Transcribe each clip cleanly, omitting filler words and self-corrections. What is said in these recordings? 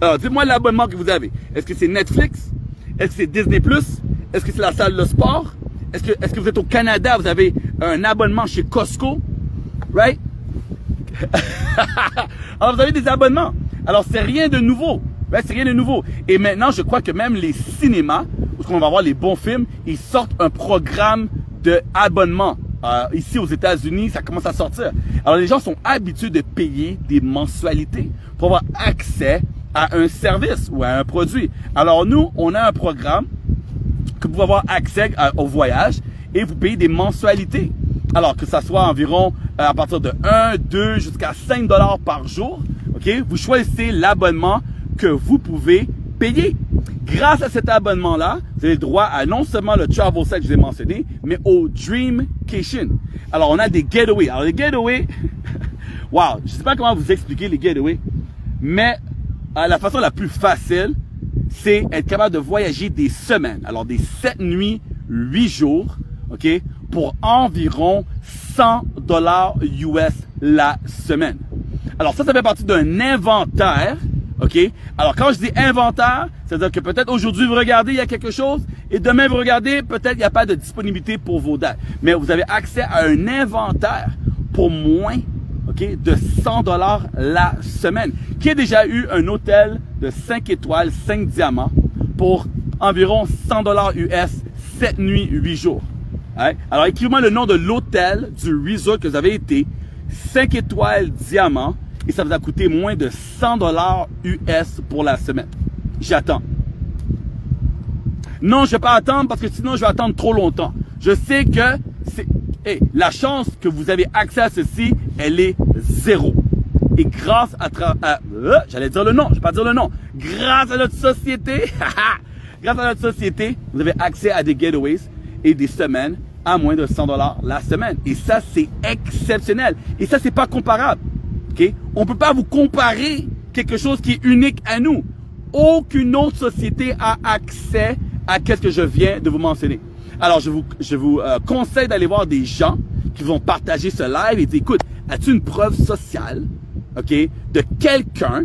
Alors, dites-moi l'abonnement que vous avez. Est-ce que c'est Netflix? Est-ce que c'est Disney+? Est-ce que c'est la salle de sport? Est-ce que vous êtes au Canada, vous avez un abonnement chez Costco? Right? Alors, vous avez des abonnements. Alors, c'est rien de nouveau. Right? C'est rien de nouveau. Et maintenant, je crois que même les cinémas, où on va voir les bons films, ils sortent un programme d'abonnement. Ici, aux États-Unis, ça commence à sortir. Alors, les gens sont habitués de payer des mensualités pour avoir accès à un service ou à un produit. Alors, nous, on a un programme que vous pouvez avoir accès au voyage et vous payez des mensualités. Alors, que ça soit environ à partir de 1, 2 jusqu'à 5 $ par jour, ok? Vous choisissez l'abonnement que vous pouvez payer. Grâce à cet abonnement-là, vous avez le droit à non seulement le travel set que je vous ai mentionné, mais au Dreamcation. Alors, on a des getaways. Alors, les getaways, wow, je ne sais pas comment vous expliquer les getaways, mais la façon la plus facile, c'est être capable de voyager des semaines. Alors, des 7 nuits, 8 jours, ok, pour environ 100 $ US la semaine. Alors, ça fait partie d'un inventaire. OK? Alors, quand je dis inventaire, c'est-à-dire que peut-être aujourd'hui, vous regardez, il y a quelque chose, et demain, vous regardez, peut-être il n'y a pas de disponibilité pour vos dates. Mais vous avez accès à un inventaire pour moins, OK, de 100 $ la semaine, qui a déjà eu un hôtel de 5 étoiles, 5 diamants, pour environ 100 $ US, 7 nuits, 8 jours. Right? Alors, écrivez-moi le nom de l'hôtel, du resort que vous avez été, 5 étoiles, diamants, et ça vous a coûté moins de 100 $ US pour la semaine. J'attends. Non, je ne vais pas attendre parce que sinon je vais attendre trop longtemps. Je sais que la chance que vous avez accès à ceci, elle est 0. Et grâce j'allais dire le nom, je ne vais pas dire le nom. Grâce à notre société, vous avez accès à des getaways et des semaines à moins de 100 $ la semaine. Et ça, c'est exceptionnel. Et ça, c'est pas comparable. Okay? On ne peut pas vous comparer quelque chose qui est unique à nous. Aucune autre société a accès à ce que je viens de vous mentionner. Alors, je vous conseille d'aller voir des gens qui vont partager ce live et dire, écoute, as-tu une preuve sociale, ok, de quelqu'un,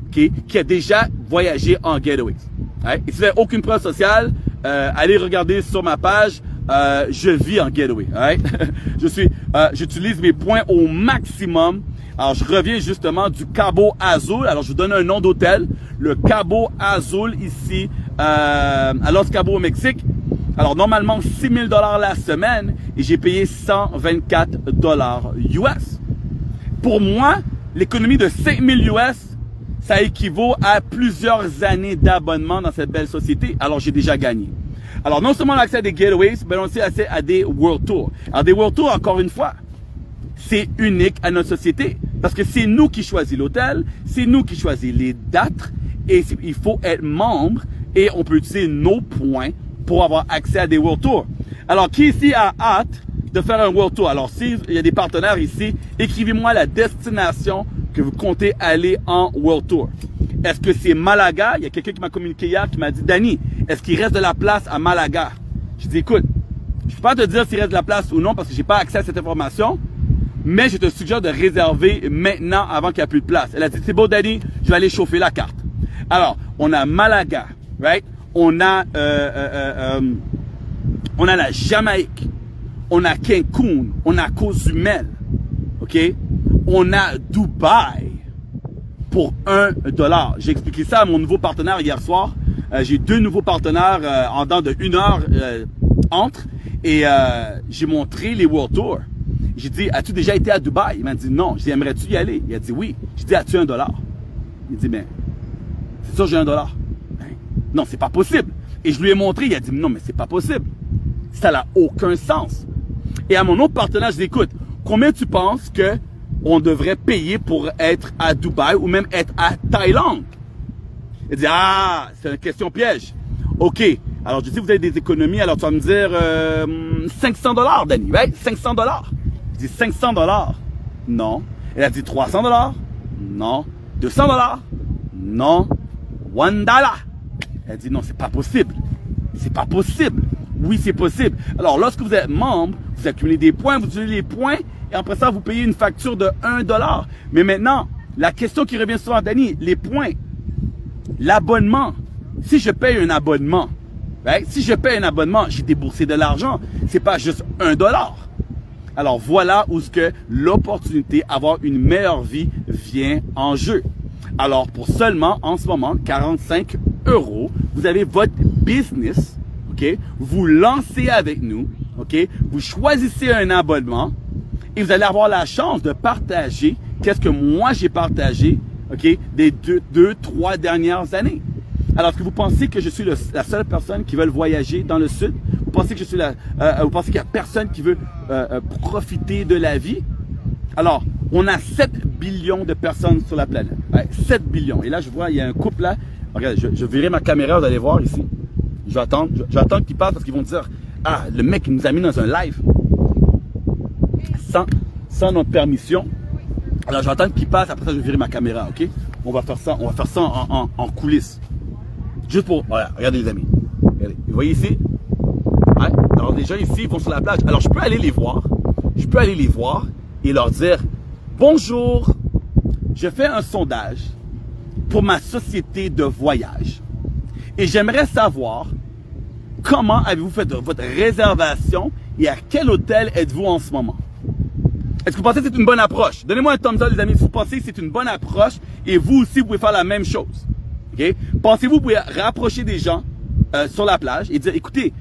ok, qui a déjà voyagé en getaways? Right? Et si vous n'avez aucune preuve sociale, allez regarder sur ma page. Je vis en getaway. Right? J'utilise mes points au maximum. Alors, je reviens justement du Cabo Azul. Alors, je vous donne un nom d'hôtel. Le Cabo Azul ici, à Los Cabos au Mexique. Alors, normalement, 6 000 $ la semaine et j'ai payé 124 $ US. Pour moi, l'économie de 5 000 US, ça équivaut à plusieurs années d'abonnement dans cette belle société. Alors, j'ai déjà gagné. Alors, non seulement l'accès à des getaways, mais aussi accès à des World Tours. Alors, des World Tours, encore une fois, c'est unique à notre société. Parce que c'est nous qui choisissons l'hôtel, c'est nous qui choisissons les dates, et il faut être membre, et on peut utiliser nos points pour avoir accès à des World Tours. Alors, qui ici a hâte de faire un World Tour? Alors, s'il y a des partenaires ici, écrivez-moi la destination que vous comptez aller en World Tour. Est-ce que c'est Malaga? Il y a quelqu'un qui m'a communiqué hier qui m'a dit, Danny, est-ce qu'il reste de la place à Malaga? Je dis, écoute, je ne peux pas te dire s'il reste de la place ou non parce que j'ai pas accès à cette information, mais je te suggère de réserver maintenant avant qu'il n'y ait plus de place. Elle a dit, c'est beau, Danny, je vais aller chauffer la carte. Alors, on a Malaga, right? On a la Jamaïque, on a Cancun, on a Cozumel, ok? On a Dubaï pour 1 $. J'ai expliqué ça à mon nouveau partenaire hier soir. J'ai 2 nouveaux partenaires en dedans de 1 heure entre et j'ai montré les World Tours. J'ai dit, as-tu déjà été à Dubaï? Il m'a dit non. J'ai dit, aimerais-tu y aller? Il a dit oui. J'ai dit, as-tu $1? Il dit, mais c'est sûr, j'ai $1. Ben, non, c'est pas possible. Et je lui ai montré, il a dit, non, mais c'est pas possible. Ça n'a aucun sens. Et à mon autre partenaire, je dis, écoute, combien tu penses que on devrait payer pour être à Dubaï ou même être à Thaïlande? Il dit, ah, c'est une question piège. OK. Alors, je dis, vous avez des économies, alors tu vas me dire 500 $, Danny, right? 500 $. Je dis, 500 $? Non. Elle a dit 300 $? Non. 200 $? Non. $1. Elle dit, non, c'est pas possible. C'est pas possible. Oui, c'est possible. Alors, lorsque vous êtes membre, vous accumulez des points, vous utilisez les points, et après ça, vous payez une facture de 1 $. Mais maintenant, la question qui revient souvent, Danny, les points, L'abonnement, si je paye un abonnement, right? Si je paye un abonnement, j'ai déboursé de l'argent. C'est pas juste $1. Alors voilà où ce que l'opportunité d'avoir une meilleure vie vient en jeu. Alors pour seulement en ce moment 45 €, vous avez votre business, ok? Vous lancez avec nous, ok? Vous choisissez un abonnement et vous allez avoir la chance de partager qu'est-ce que moi j'ai partagé, ok? Des deux, 3 dernières années. Alors, est-ce que vous pensez que je suis la seule personne qui veut voyager dans le sud? Vous pensez que je suis vous pensez qu'il n'y a personne qui veut profiter de la vie? Alors, on a 7 billions de personnes sur la planète. Ouais, 7 billions. Et là, je vois, il y a un couple là. Regardez, je verrai ma caméra, vous allez voir ici. Je vais attendre qu'ils passent parce qu'ils vont dire, ah, le mec il nous a mis dans un live sans notre permission. Alors, je vais attendre qu'ils passent, après ça, je vais virer ma caméra, ok? On va faire ça en coulisses. Juste pour, voilà, regardez les amis. Regardez, vous voyez ici? Ouais. Alors, les gens ici, ils vont sur la plage. Alors, je peux aller les voir. Je peux aller les voir et leur dire, bonjour, je fais un sondage pour ma société de voyage. Et j'aimerais savoir comment avez-vous fait votre réservation et à quel hôtel êtes-vous en ce moment? Est-ce que vous pensez que c'est une bonne approche? Donnez-moi un thumbs up, les amis, si vous pensez que c'est une bonne approche et vous aussi, vous pouvez faire la même chose. Okay? Pensez-vous, vous pouvez rapprocher des gens sur la plage et dire, écoutez,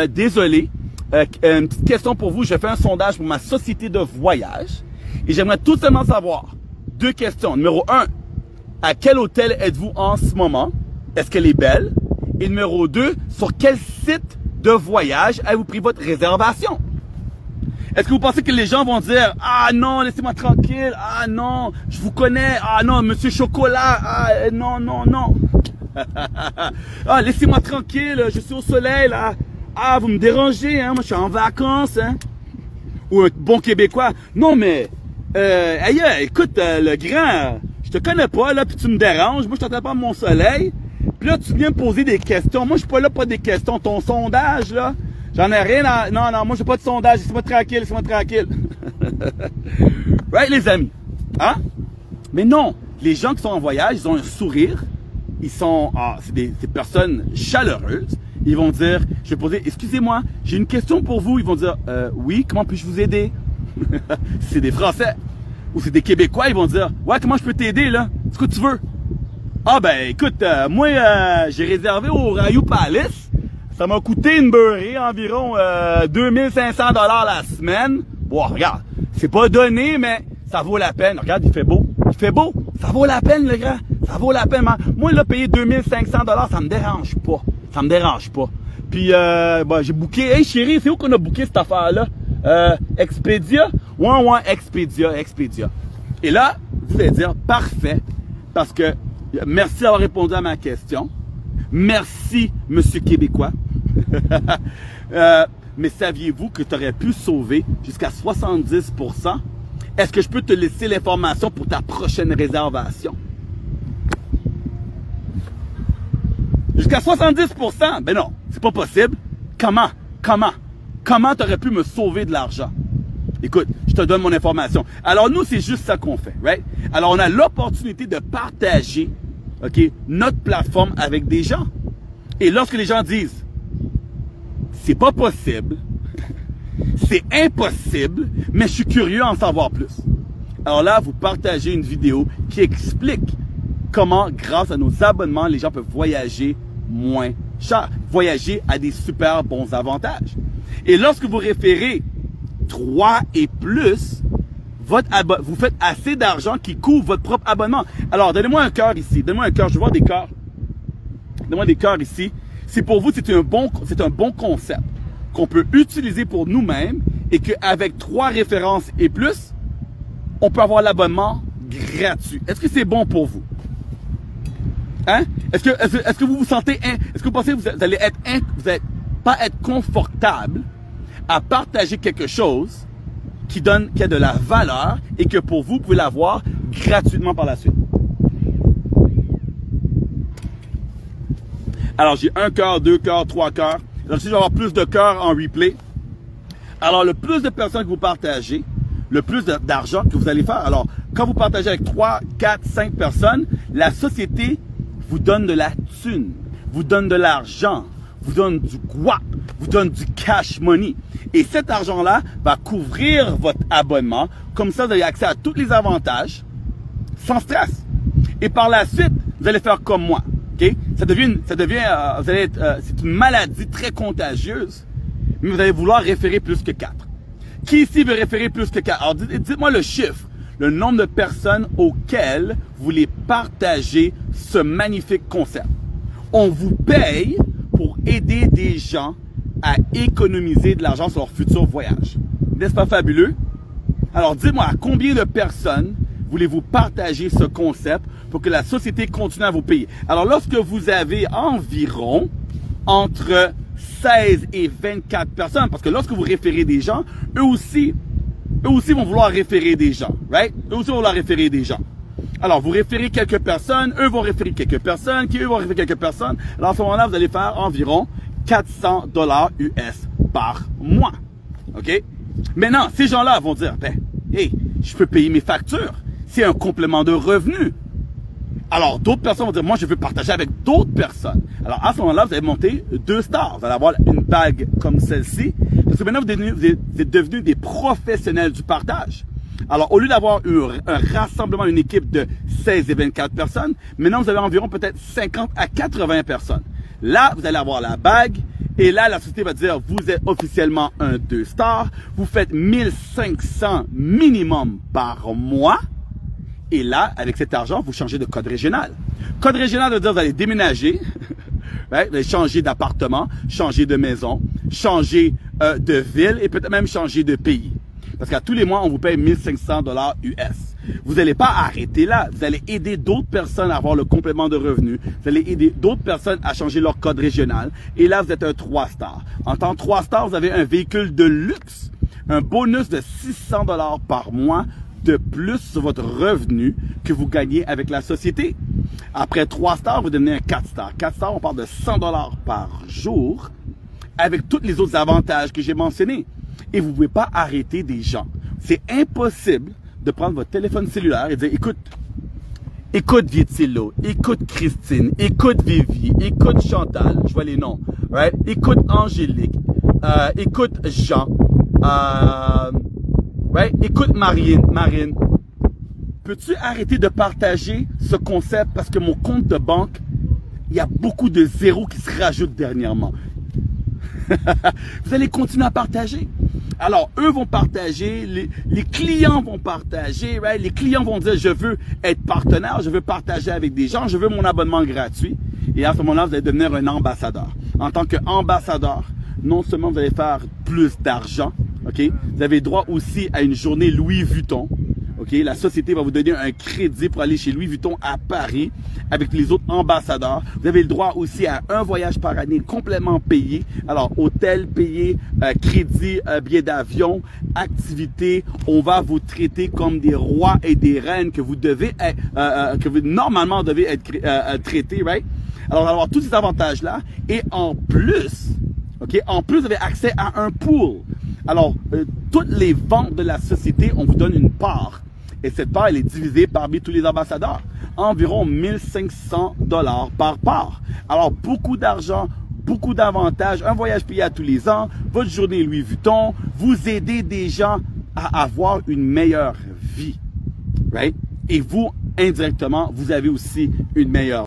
désolé, une petite question pour vous, je fais un sondage pour ma société de voyage et j'aimerais tout simplement savoir 2 questions. Numéro 1, à quel hôtel êtes-vous en ce moment? Est-ce qu'elle est belle? Et numéro 2, sur quel site de voyage avez-vous pris votre réservation? Est-ce que vous pensez que les gens vont dire, ah non, laissez-moi tranquille, ah non, je vous connais, ah non, monsieur Chocolat, ah non, non, non. Ah, laissez-moi tranquille, je suis au soleil là. Ah, vous me dérangez, hein, moi je suis en vacances, hein. Ou un bon Québécois, non mais, ailleurs, écoute, le grand, je te connais pas là, puis tu me déranges, moi je t'entends pas mon soleil. Puis là, tu viens me poser des questions. Moi, je suis pas là pour des questions. Ton sondage, là, j'en ai rien à... Non, non, moi, j'ai pas de sondage. Laissez-moi tranquille, laissez-moi tranquille. Right, les amis? Hein? Mais non, les gens qui sont en voyage, ils ont un sourire. Ils sont... c'est des personnes chaleureuses. Ils vont dire... Je vais poser... Excusez-moi, j'ai une question pour vous. Ils vont dire... oui, comment puis-je vous aider? C'est des Français. Ou c'est des Québécois. Ils vont dire... Ouais, comment je peux t'aider, là? C'est ce que tu veux? Ah ben écoute, moi j'ai réservé au Rayou Palace. Ça m'a coûté une beurrée environ 2500 $ la semaine. Bon, regarde, c'est pas donné, mais ça vaut la peine. Regarde, il fait beau. Il fait beau. Ça vaut la peine, le grand. Ça vaut la peine. Moi, là, payer 2500 $, ça me dérange pas. Ça me dérange pas. Puis, ben, j'ai booké. Hey chérie, c'est où qu'on a booké cette affaire-là? Expedia? Ouais, Expedia. Et là, vous allez dire, parfait. Parce que merci d'avoir répondu à ma question. Merci, monsieur Québécois. Mais saviez-vous que tu aurais pu sauver jusqu'à 70%? Est-ce que je peux te laisser l'information pour ta prochaine réservation? Jusqu'à 70%? Ben non, c'est pas possible. Comment tu aurais pu me sauver de l'argent? Écoute, je te donne mon information. Alors nous, c'est juste ça qu'on fait, right? Alors on a l'opportunité de partager, ok, notre plateforme avec des gens. Et lorsque les gens disent, c'est pas possible, c'est impossible, mais je suis curieux d'en savoir plus. Alors là, vous partagez une vidéo qui explique comment, grâce à nos abonnements, les gens peuvent voyager moins cher, voyager à des super bons avantages. Et lorsque vous référez 3 et plus, vous faites assez d'argent qui couvre votre propre abonnement. Alors, donnez-moi un cœur ici. Donnez-moi un cœur. Je veux voir des cœurs. Donnez-moi des cœurs ici. C'est pour vous, c'est un bon concept qu'on peut utiliser pour nous-mêmes et qu'avec 3 références et plus, on peut avoir l'abonnement gratuit. Est-ce que c'est bon pour vous? Hein? Est-ce que vous vous sentez... Est-ce que vous pensez que vous allez pas être confortable à partager quelque chose qui a de la valeur et que pour vous, vous pouvez l'avoir gratuitement par la suite? Alors, j'ai 1 cœur, 2 cœurs, 3 cœurs. Alors, si je vais avoir plus de cœurs en replay. Alors, le plus de personnes que vous partagez, le plus d'argent que vous allez faire. Alors, quand vous partagez avec 3, 4, 5 personnes, la société vous donne de la thune, vous donne de l'argent, vous donne du guap, vous donne du cash money. Et cet argent-là va couvrir votre abonnement. Comme ça, vous avez accès à tous les avantages sans stress. Et par la suite, vous allez faire comme moi. Okay? C'est une maladie très contagieuse, mais vous allez vouloir référer plus que 4. Qui ici veut référer plus que 4? Alors, dites-moi le chiffre, le nombre de personnes auxquelles vous voulez partager ce magnifique concept. On vous paye pour aider des gens à économiser de l'argent sur leur futur voyage. N'est-ce pas fabuleux? Alors, dites-moi, à combien de personnes voulez-vous partager ce concept pour que la société continue à vous payer? Alors, lorsque vous avez environ entre 16 et 24 personnes, parce que lorsque vous référez des gens, eux aussi vont vouloir référer des gens, right? Eux aussi vont vouloir référer des gens. Alors, vous référez quelques personnes, eux vont référer quelques personnes, qui eux vont référer quelques personnes. Alors, à ce moment-là, vous allez faire environ 400 $ US par mois. OK? Maintenant, ces gens-là vont dire, ben, hey, je peux payer mes factures. C'est un complément de revenu. Alors, d'autres personnes vont dire, moi, je veux partager avec d'autres personnes. Alors, à ce moment-là, vous allez monter 2 stars. Vous allez avoir une bague comme celle-ci. Parce que maintenant, vous êtes devenus des professionnels du partage. Alors, au lieu d'avoir un rassemblement, une équipe de 16 et 24 personnes, maintenant, vous avez environ peut-être 50 à 80 personnes. Là, vous allez avoir la bague. Et là, la société va dire, vous êtes officiellement un 2 stars. Vous faites 1500 minimum par mois. Et là, avec cet argent, vous changez de code régional. Code régional veut dire que vous allez déménager, right? Vous allez changer d'appartement, changer de maison, changer de ville et peut-être même changer de pays. Parce qu'à tous les mois, on vous paye 1500 $ US. Vous n'allez pas arrêter là. Vous allez aider d'autres personnes à avoir le complément de revenus. Vous allez aider d'autres personnes à changer leur code régional. Et là, vous êtes un 3 stars. En tant que 3 stars, vous avez un véhicule de luxe, un bonus de 600 $ par mois de plus sur votre revenu que vous gagnez avec la société. Après 3 stars, vous devenez un 4 stars. 4 stars, on parle de 100 $ par jour avec tous les autres avantages que j'ai mentionnés. Et vous ne pouvez pas arrêter des gens. C'est impossible de prendre votre téléphone cellulaire et dire, écoute Vietilo, écoute Christine, écoute Vivi, écoute Chantal, je vois les noms, right? Écoute Angélique, écoute Jean, right? Écoute Marine, peux-tu arrêter de partager ce concept parce que mon compte de banque, il y a beaucoup de zéros qui se rajoutent dernièrement. Vous allez continuer à partager. Alors, eux vont partager, les clients vont partager, right? Les clients vont dire, je veux être partenaire, je veux partager avec des gens, je veux mon abonnement gratuit. Et à ce moment-là, vous allez devenir un ambassadeur. En tant qu'ambassadeur, non seulement vous allez faire plus d'argent, ok? Vous avez droit aussi à une journée Louis Vuitton. Okay? La société va vous donner un crédit pour aller chez Louis Vuitton à Paris avec les autres ambassadeurs. Vous avez le droit aussi à un voyage par année complètement payé. Alors, hôtel payé, crédit, billet d'avion, activité. On va vous traiter comme des rois et des reines que vous devez être, que vous normalement devez être traités, right? Alors, avoir tous ces avantages-là. Et en plus, okay, vous avez accès à un pool. Alors, toutes les ventes de la société, on vous donne une part. Et cette part, elle est divisée parmi tous les ambassadeurs. Environ 1500 $ par part. Alors, beaucoup d'argent, beaucoup d'avantages, un voyage payé à tous les ans, votre journée Louis Vuitton, vous aidez des gens à avoir une meilleure vie. Right? Et vous, indirectement, vous avez aussi une meilleure